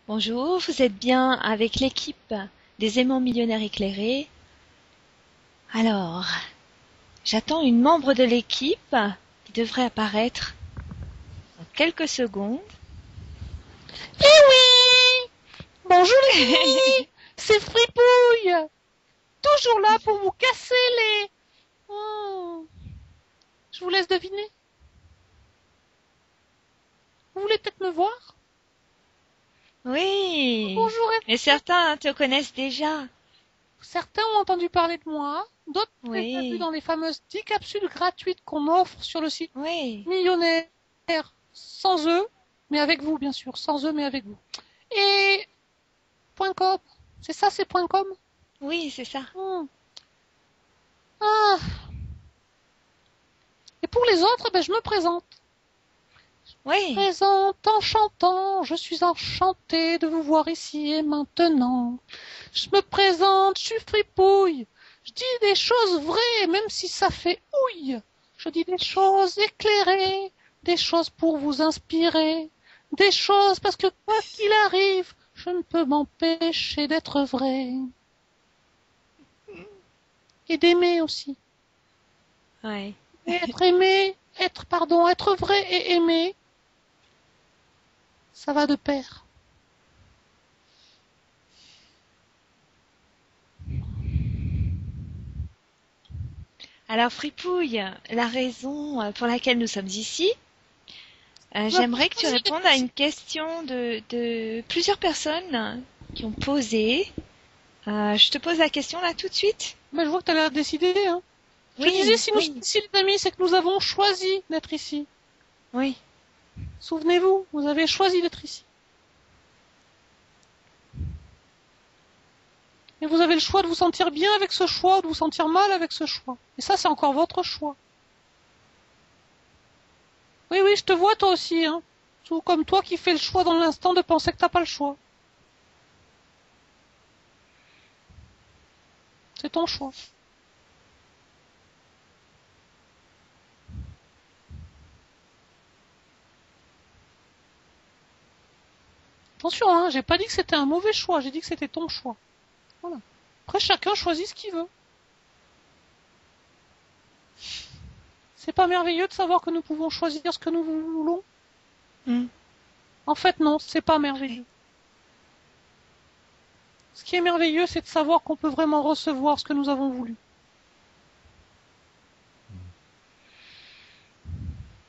Bonjour, vous êtes bien avec l'équipe des aimants millionnaires éclairés. Alors, j'attends une membre de l'équipe qui devrait apparaître dans quelques secondes. Eh oui! Bonjour les amis! C'est Fripouille! Toujours là pour vous casser les... Je vous laisse deviner. Vous voulez peut-être me voir? Oui, Bonjour. et certains te connaissent déjà. Certains ont entendu parler de moi, d'autres peut-être vu Oui, dans les fameuses 10 capsules gratuites qu'on offre sur le site oui, Millionnaire sans eux, mais avec vous bien sûr, sans eux mais avec vous. Et .com, c'est ça, c'est .com? oui, c'est ça. Ah. Et pour les autres, je me présente. Oui, Présente en chantant, je suis enchantée de vous voir ici et maintenant. Je me présente, je suis fripouille. Je dis des choses vraies, même si ça fait ouille. Je dis des choses éclairées, des choses pour vous inspirer, des choses parce que quoi qu'il arrive, je ne peux m'empêcher d'être vrai. Et d'aimer aussi. oui. Et être aimé, être vrai et aimé, ça va de pair. Alors Fripouille, la raison pour laquelle nous sommes ici, j'aimerais que tu répondes à une question de plusieurs personnes qui ont posé. Je te pose la question là tout de suite. Je vois que t'as l'air décidé, hein. Je disais, Oui, si nous sommes oui, ici, les amis, c'est que nous avons choisi d'être ici. oui. Souvenez-vous, vous avez choisi d'être ici. Et vous avez le choix de vous sentir bien avec ce choix ou de vous sentir mal avec ce choix. Et ça, c'est encore votre choix. Oui, oui, je te vois toi aussi, hein. Tout comme toi qui fais le choix dans l'instant de penser que t'as pas le choix. C'est ton choix. Attention, hein, j'ai pas dit que c'était un mauvais choix, j'ai dit que c'était ton choix. Voilà. Après, chacun choisit ce qu'il veut. C'est pas merveilleux de savoir que nous pouvons choisir ce que nous voulons? Mm. En fait, non, c'est pas merveilleux. Ce qui est merveilleux, c'est de savoir qu'on peut vraiment recevoir ce que nous avons voulu.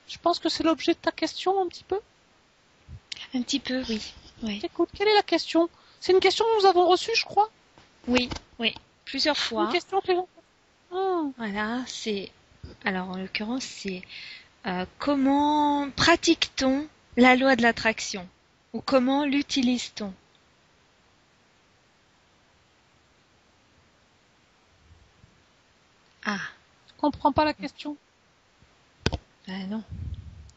Je pense que c'est l'objet de ta question, un petit peu. Un petit peu, oui. Oui, Écoute, quelle est la question? C'est une question que nous avons reçue, je crois. oui, oui. Plusieurs Une fois. question que les gens... Voilà, c'est. Alors en l'occurrence, c'est comment pratique-t-on la loi de l'attraction? Ou comment l'utilise-t-on? Ah, Je comprends pas la question. ben non.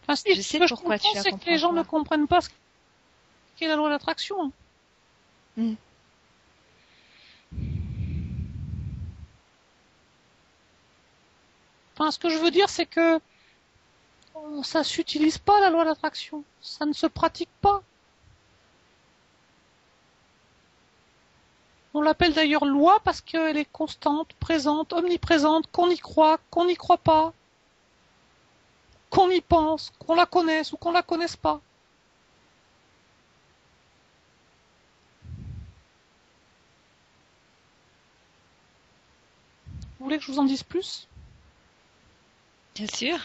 Enfin, si, Je ce sais que je pourquoi comprends, tu la c'est que les comprends gens ne pas. comprennent pas ce qu'est la loi d'attraction. Mm. Enfin, ce que je veux dire, c'est que ça s'utilise pas, la loi d'attraction. Ça ne se pratique pas. On l'appelle d'ailleurs loi parce qu'elle est constante, présente, omniprésente, qu'on n'y croit pas, qu'on y pense, qu'on la connaisse ou qu'on la connaisse pas. Vous voulez que je vous en dise plus? Bien sûr.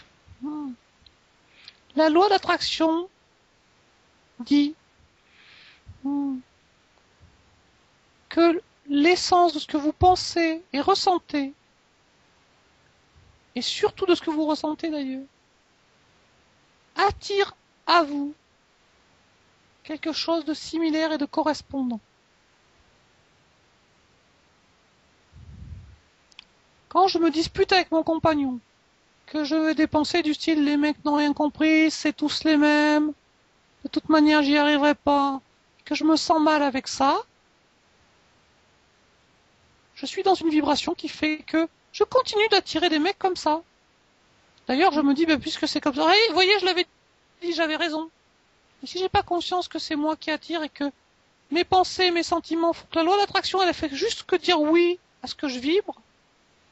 La loi d'attraction dit que l'essence de ce que vous pensez et ressentez, et surtout de ce que vous ressentez d'ailleurs, attire à vous quelque chose de similaire et de correspondant. Quand je me dispute avec mon compagnon, que je vais des pensées du style les mecs n'ont rien compris, c'est tous les mêmes, de toute manière j'y arriverai pas, que je me sens mal avec ça, je suis dans une vibration qui fait que je continue d'attirer des mecs comme ça. D'ailleurs, je me dis, puisque c'est comme ça, hey, vous voyez, je l'avais dit, j'avais raison. Et si j'ai pas conscience que c'est moi qui attire et que mes pensées, mes sentiments font que la loi d'attraction, elle fait juste que dire oui à ce que je vibre,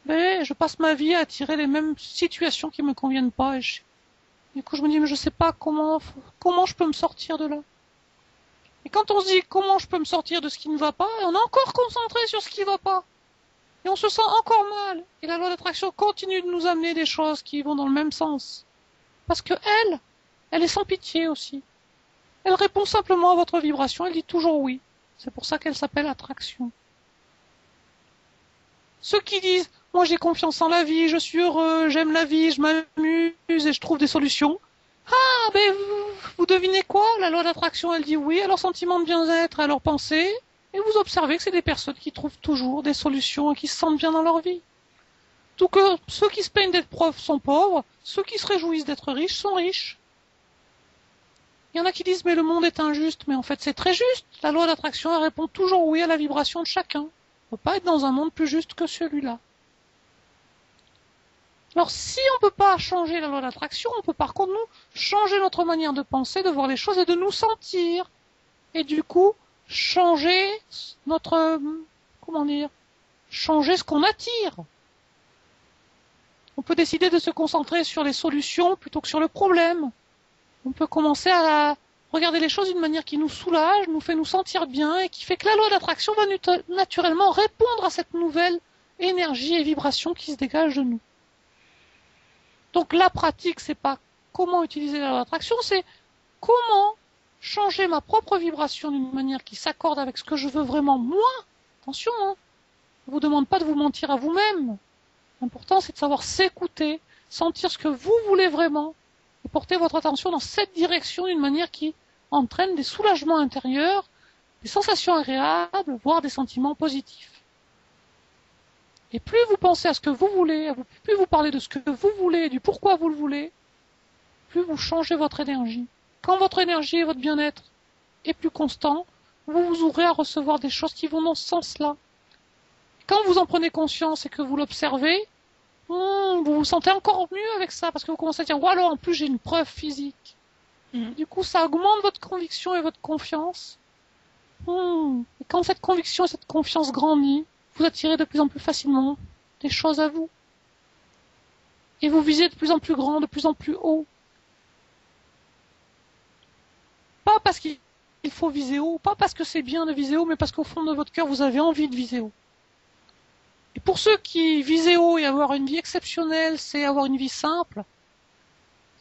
mais je passe ma vie à attirer les mêmes situations qui me conviennent pas. Du coup, je me dis, mais je sais pas comment je peux me sortir de là. Et quand on se dit comment je peux me sortir de ce qui ne va pas, on est encore concentré sur ce qui va pas. Et on se sent encore mal. Et la loi d'attraction continue de nous amener des choses qui vont dans le même sens. Parce que elle est sans pitié aussi. Elle répond simplement à votre vibration, elle dit toujours oui. C'est pour ça qu'elle s'appelle attraction. Ceux qui disent, moi j'ai confiance en la vie, je suis heureux, j'aime la vie, je m'amuse et je trouve des solutions. Ah, ben vous devinez quoi? La loi d'attraction, elle dit oui à leur sentiment de bien-être, à leurs pensées, et vous observez que c'est des personnes qui trouvent toujours des solutions et qui se sentent bien dans leur vie. Tout que ceux qui se plaignent d'être pauvres sont pauvres, ceux qui se réjouissent d'être riches sont riches. Il y en a qui disent mais le monde est injuste, mais en fait c'est très juste. La loi d'attraction elle répond toujours oui à la vibration de chacun. On ne peut pas être dans un monde plus juste que celui-là. Alors si on ne peut pas changer la loi d'attraction, on peut par contre nous changer notre manière de penser, de voir les choses et de nous sentir. Et du coup, changer notre... changer ce qu'on attire. On peut décider de se concentrer sur les solutions plutôt que sur le problème. On peut commencer à regarder les choses d'une manière qui nous soulage, nous fait nous sentir bien et qui fait que la loi d'attraction va naturellement répondre à cette nouvelle énergie et vibration qui se dégage de nous. Donc la pratique, c'est pas comment utiliser la loi d'attraction, c'est comment changer ma propre vibration d'une manière qui s'accorde avec ce que je veux vraiment moi. Attention, hein. Je vous demande pas de vous mentir à vous-même. L'important, c'est de savoir s'écouter, sentir ce que vous voulez vraiment et porter votre attention dans cette direction d'une manière qui entraîne des soulagements intérieurs, des sensations agréables, voire des sentiments positifs. Et plus vous pensez à ce que vous voulez, plus vous parlez de ce que vous voulez, du pourquoi vous le voulez, plus vous changez votre énergie. Quand votre énergie et votre bien-être est plus constant, vous vous ouvrez à recevoir des choses qui vont dans ce sens-là. Quand vous en prenez conscience et que vous l'observez, vous vous sentez encore mieux avec ça, parce que vous commencez à dire, voilà, en plus j'ai une preuve physique. Du coup, ça augmente votre conviction et votre confiance. Et quand cette conviction et cette confiance grandit, vous attirez de plus en plus facilement des choses à vous. Et vous visez de plus en plus grand, de plus en plus haut. Pas parce qu'il faut viser haut, pas parce que c'est bien de viser haut, mais parce qu'au fond de votre cœur, vous avez envie de viser haut. Et pour ceux qui visent haut et avoir une vie exceptionnelle, c'est avoir une vie simple,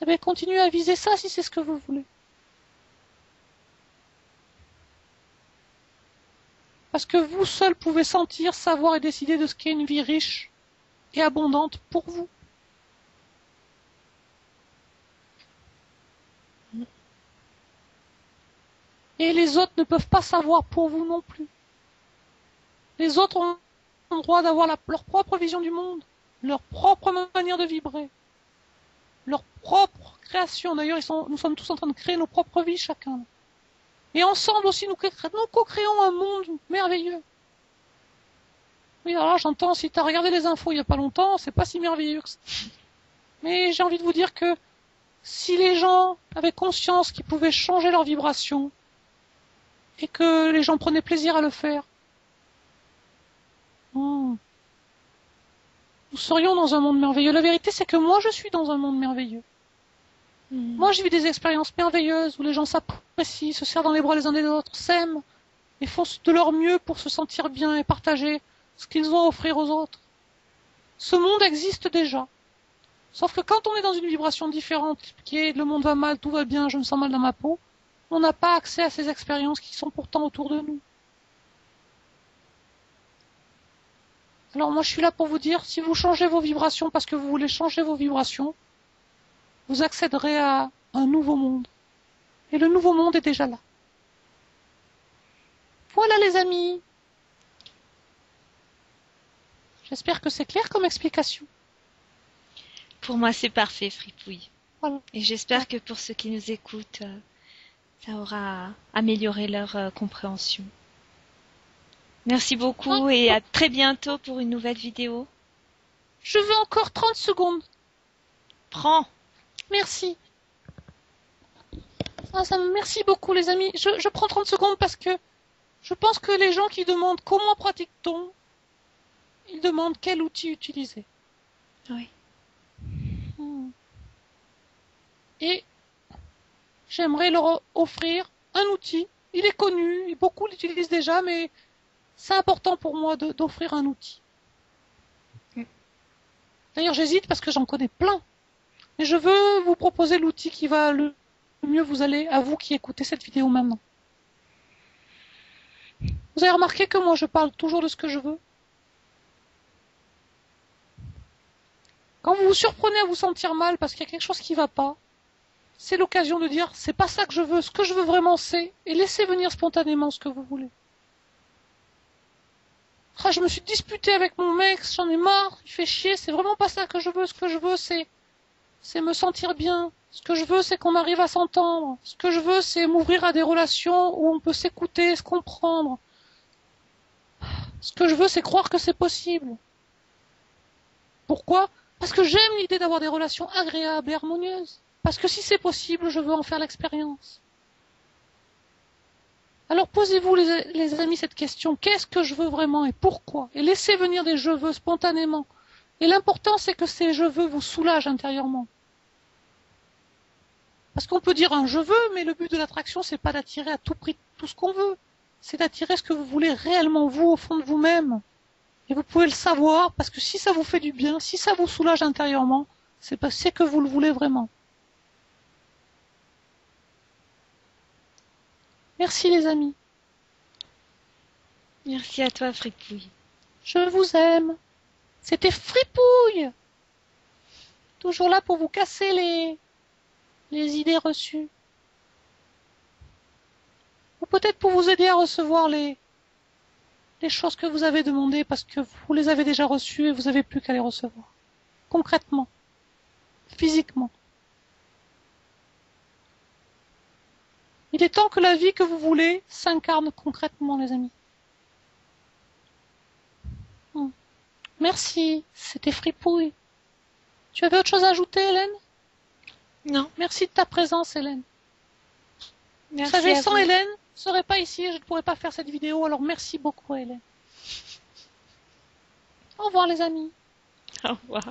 eh bien, continuez à viser ça si c'est ce que vous voulez. Parce que vous seul pouvez sentir, savoir et décider de ce qu'est une vie riche et abondante pour vous. Et les autres ne peuvent pas savoir pour vous non plus. Les autres ont le droit d'avoir leur propre vision du monde, leur propre manière de vibrer, leur propre création. D'ailleurs, nous sommes tous en train de créer nos propres vies chacun. Et ensemble aussi, nous co-créons un monde merveilleux. Oui, alors là, j'entends, si tu as regardé les infos il n'y a pas longtemps, c'est pas si merveilleux que ça. Mais j'ai envie de vous dire que si les gens avaient conscience qu'ils pouvaient changer leur vibration, et que les gens prenaient plaisir à le faire, nous serions dans un monde merveilleux. La vérité, c'est que moi, je suis dans un monde merveilleux. Moi, j'ai vu des expériences merveilleuses où les gens s'apprécient, se serrent dans les bras les uns des autres, s'aiment et font de leur mieux pour se sentir bien et partager ce qu'ils ont à offrir aux autres. Ce monde existe déjà. Sauf que quand on est dans une vibration différente, qui est le monde va mal, tout va bien, je me sens mal dans ma peau, on n'a pas accès à ces expériences qui sont pourtant autour de nous. Alors moi, je suis là pour vous dire, si vous changez vos vibrations parce que vous voulez changer vos vibrations, vous accéderez à un nouveau monde. Et le nouveau monde est déjà là. Voilà les amis. J'espère que c'est clair comme explication. Pour moi, c'est parfait, Fripouille. Voilà. Et j'espère que pour ceux qui nous écoutent, ça aura amélioré leur compréhension. Merci beaucoup et à très bientôt pour une nouvelle vidéo. Je veux encore 30 secondes. Prends. Merci. Merci beaucoup les amis. Je prends 30 secondes parce que Je pense que les gens qui demandent comment pratique-t-on, ils demandent quel outil utiliser. Oui. Et j'aimerais leur offrir un outil. Il est connu, et beaucoup l'utilisent déjà, mais c'est important pour moi d'offrir un outil. D'ailleurs, j'hésite parce que j'en connais plein. Mais je veux vous proposer l'outil qui va le mieux vous aller, à vous qui écoutez cette vidéo maintenant. Vous avez remarqué que moi je parle toujours de ce que je veux? Quand vous vous surprenez à vous sentir mal parce qu'il y a quelque chose qui va pas, c'est l'occasion de dire c'est pas ça que je veux, ce que je veux vraiment c'est, et laissez venir spontanément ce que vous voulez. Ah, je me suis disputée avec mon mec, j'en ai marre, il fait chier, c'est vraiment pas ça que je veux, ce que je veux c'est me sentir bien. Ce que je veux, c'est qu'on arrive à s'entendre. Ce que je veux, c'est m'ouvrir à des relations où on peut s'écouter, se comprendre. Ce que je veux, c'est croire que c'est possible. Pourquoi? Parce que j'aime l'idée d'avoir des relations agréables et harmonieuses. Parce que si c'est possible, je veux en faire l'expérience. Alors posez-vous, les amis, cette question. Qu'est-ce que je veux vraiment et pourquoi? Et laissez venir des je veux spontanément. Et l'important, c'est que ces je veux vous soulagent intérieurement. Parce qu'on peut dire un je veux, mais le but de l'attraction, c'est pas d'attirer à tout prix tout ce qu'on veut. C'est d'attirer ce que vous voulez réellement vous, au fond de vous-même. Et vous pouvez le savoir, parce que si ça vous fait du bien, si ça vous soulage intérieurement, c'est parce que vous le voulez vraiment. Merci les amis. Merci à toi, Fripouille. Je vous aime. C'était Fripouille. Toujours là pour vous casser les idées reçues. Ou peut-être pour vous aider à recevoir les choses que vous avez demandées parce que vous les avez déjà reçues et vous n'avez plus qu'à les recevoir. Concrètement. Physiquement. Il est temps que la vie que vous voulez s'incarne concrètement, les amis. Merci, c'était Fripouille. Tu avais autre chose à ajouter, Hélène? Non. Merci de ta présence, Hélène. Merci. Vous savez, à sans vous. Hélène, je ne serais pas ici et je ne pourrais pas faire cette vidéo, alors merci beaucoup, Hélène. Au revoir, les amis. Au revoir.